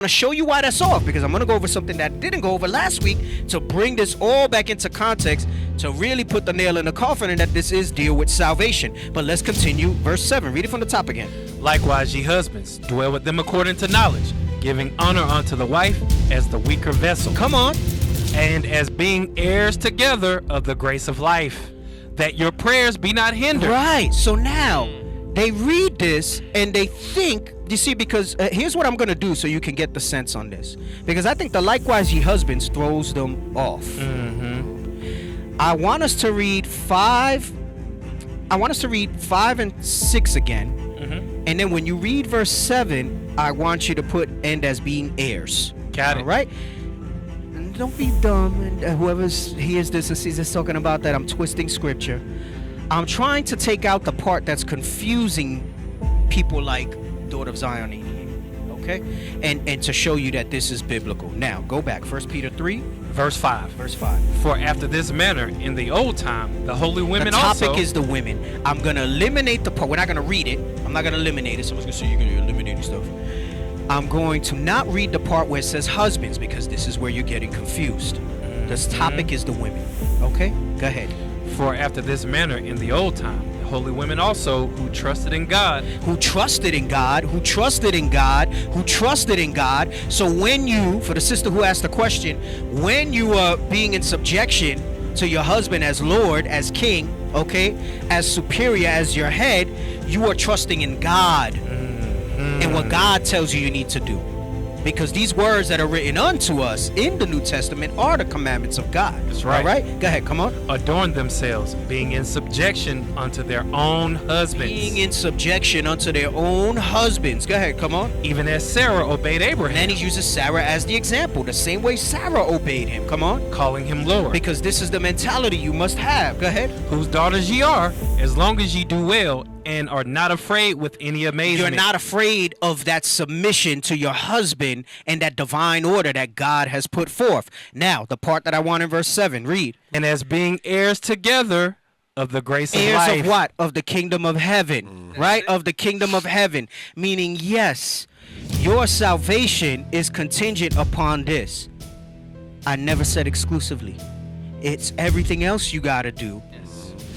to show you why that's off, because I'm going to go over something that didn't go over last week to bring this all back into context, to really put the nail in the coffin, and that this is deal with salvation. But let's continue. Verse 7. Read it from the top again. Likewise, ye husbands, dwell with them according to knowledge, giving honor unto the wife as the weaker vessel. Come on. And as being heirs together of the grace of life, that your prayers be not hindered. Right. So now they read this and they think, you see, because here's what I'm going to do so you can get the sense on this. Because I think the likewise ye husbands throws them off. I want us to read 5. I want us to read 5 and 6 again. And then when you read verse 7, I want you to put "and as being heirs." Got it. All right? And don't be dumb. And whoever hears this and sees us talking about that, I'm twisting scripture. I'm trying to take out the part that's confusing people like Daughter of Zion. Okay? And to show you that this is biblical. Now, go back. 1 Peter 3. Verse 5. Verse 5. For after this manner, in the old time, the holy women the topic also... is the women. I'm going to eliminate the part. We're not going to read it. I'm not going to eliminate it. Someone's going to say you're going to eliminate this stuff. I'm going to not read the part where it says husbands, because this is where you're getting confused. This topic is the women. Okay? Go ahead. For after this manner, in the old time, the holy women also, who trusted in God. Who trusted in God, who trusted in God, who trusted in God. So when you, for the sister who asked the question, when you are being in subjection to your husband as Lord, as King, okay, as superior, as your head, you are trusting in God and what God tells you need to do. Because these words that are written unto us in the New Testament are the commandments of God. That's right. All right? Go ahead, come on. Adorn themselves, being in subjection unto their own husbands. Being in subjection unto their own husbands. Go ahead, come on. Even as Sarah obeyed Abraham. And then he uses Sarah as the example, the same way Sarah obeyed him. Come on. Calling him Lord. Because this is the mentality you must have. Go ahead. Whose daughters ye are, as long as ye do well, and are not afraid with any amazement. You're not afraid of that submission to your husband and that divine order that God has put forth. Now, the part that I want in verse 7, read. And as being heirs together of the grace of heirs life. Heirs of what? Of the kingdom of heaven. Right? Of the kingdom of heaven. Meaning, yes, your salvation is contingent upon this. I never said exclusively. It's everything else you got to do.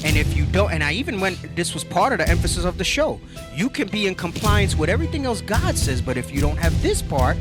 And if you don't, and I even went, this was part of the emphasis of the show, you can be in compliance with everything else God says, but if you don't have this part,